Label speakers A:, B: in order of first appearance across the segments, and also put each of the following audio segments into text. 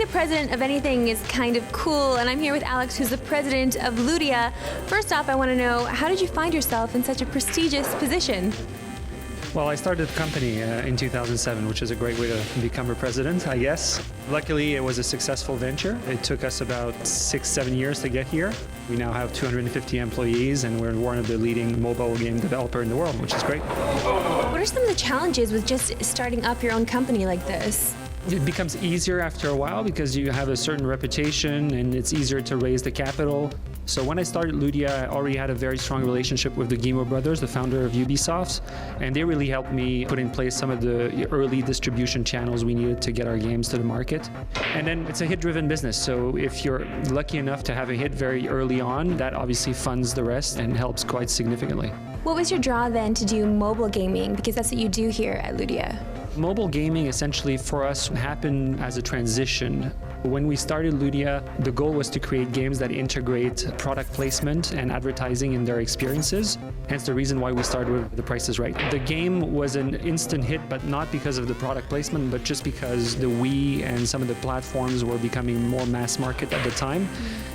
A: the president of anything is kind of cool, and I'm here with Alex, who's the president of Ludia. First off, I want to know, how did you find yourself in such a prestigious position?
B: Well, I started the company in 2007, which is a great way to become a president, I guess. Luckily, it was a successful venture. It took us about 6-7 years to get here. We now have 250 employees, and we're one of the leading mobile game developer in the world, which is great.
A: What are some of the challenges with just starting up your own company like this?
B: It becomes easier after a while because you have a certain reputation and it's easier to raise the capital. So when I started Ludia, I already had a very strong relationship with the Guillemot brothers, the founder of Ubisoft, and they really helped me put in place some of the early distribution channels we needed to get our games to the market. And then it's a hit-driven business, so if you're lucky enough to have a hit very early on, that obviously funds the rest and helps quite significantly.
A: What was your draw then to do mobile gaming? Because that's what you do here at Ludia.
B: Mobile gaming essentially for us happened as a transition. When we started Ludia, the goal was to create games that integrate product placement and advertising in their experiences. Hence the reason why we started with The Price is Right. The game was an instant hit, but not because of the product placement, but just because the Wii and some of the platforms were becoming more mass market at the time.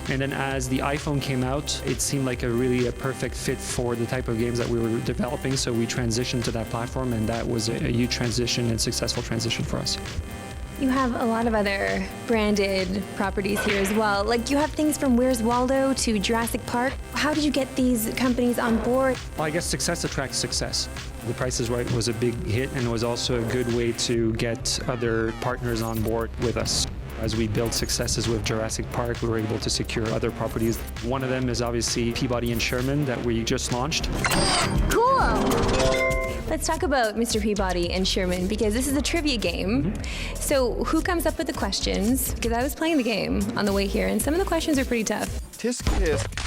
B: And then as the iPhone came out, it seemed like a perfect fit for the type of games that we were developing. So we transitioned to that platform, and that was a huge transition and successful transition for us.
A: You have a lot of other branded properties here as well. Like you have things from Where's Waldo to Jurassic Park. How did you get these companies on board?
B: Well, I guess success attracts success. The Price is Right was a big hit and was also a good way to get other partners on board with us. As we built successes with Jurassic Park, we were able to secure other properties. One of them is obviously Peabody and Sherman that we just launched.
A: Cool! Let's talk about Mr. Peabody and Sherman, because this is a trivia game. So who comes up with the questions? Because I was playing the game on the way here, and some of the questions are pretty tough.
C: Tisk tisk.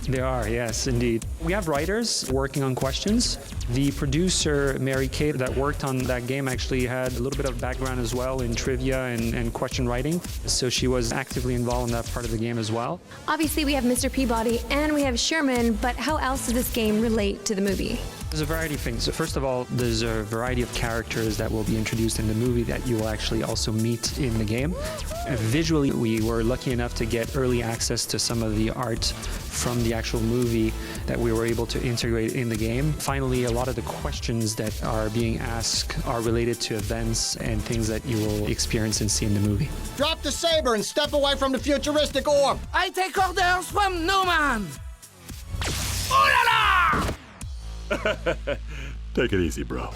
B: They are, yes, indeed. We have writers working on questions. The producer, Mary Kate, that worked on that game actually had a little bit of background as well in trivia and question writing. So she was actively involved in that part of the game as well.
A: Obviously, we have Mr. Peabody and we have Sherman, but how else does this game relate to the movie?
B: There's a variety of things. So first of all, there's a variety of characters that will be introduced in the movie that you will actually also meet in the game. Visually, we were lucky enough to get early access to some of the art from the actual movie that we were able to integrate in the game. Finally, a lot of the questions that are being asked are related to events and things that you will experience and see in the movie.
C: Drop the saber and step away from the futuristic orb.
D: I take orders from no man. Ooh la la!
E: Take it easy, bro.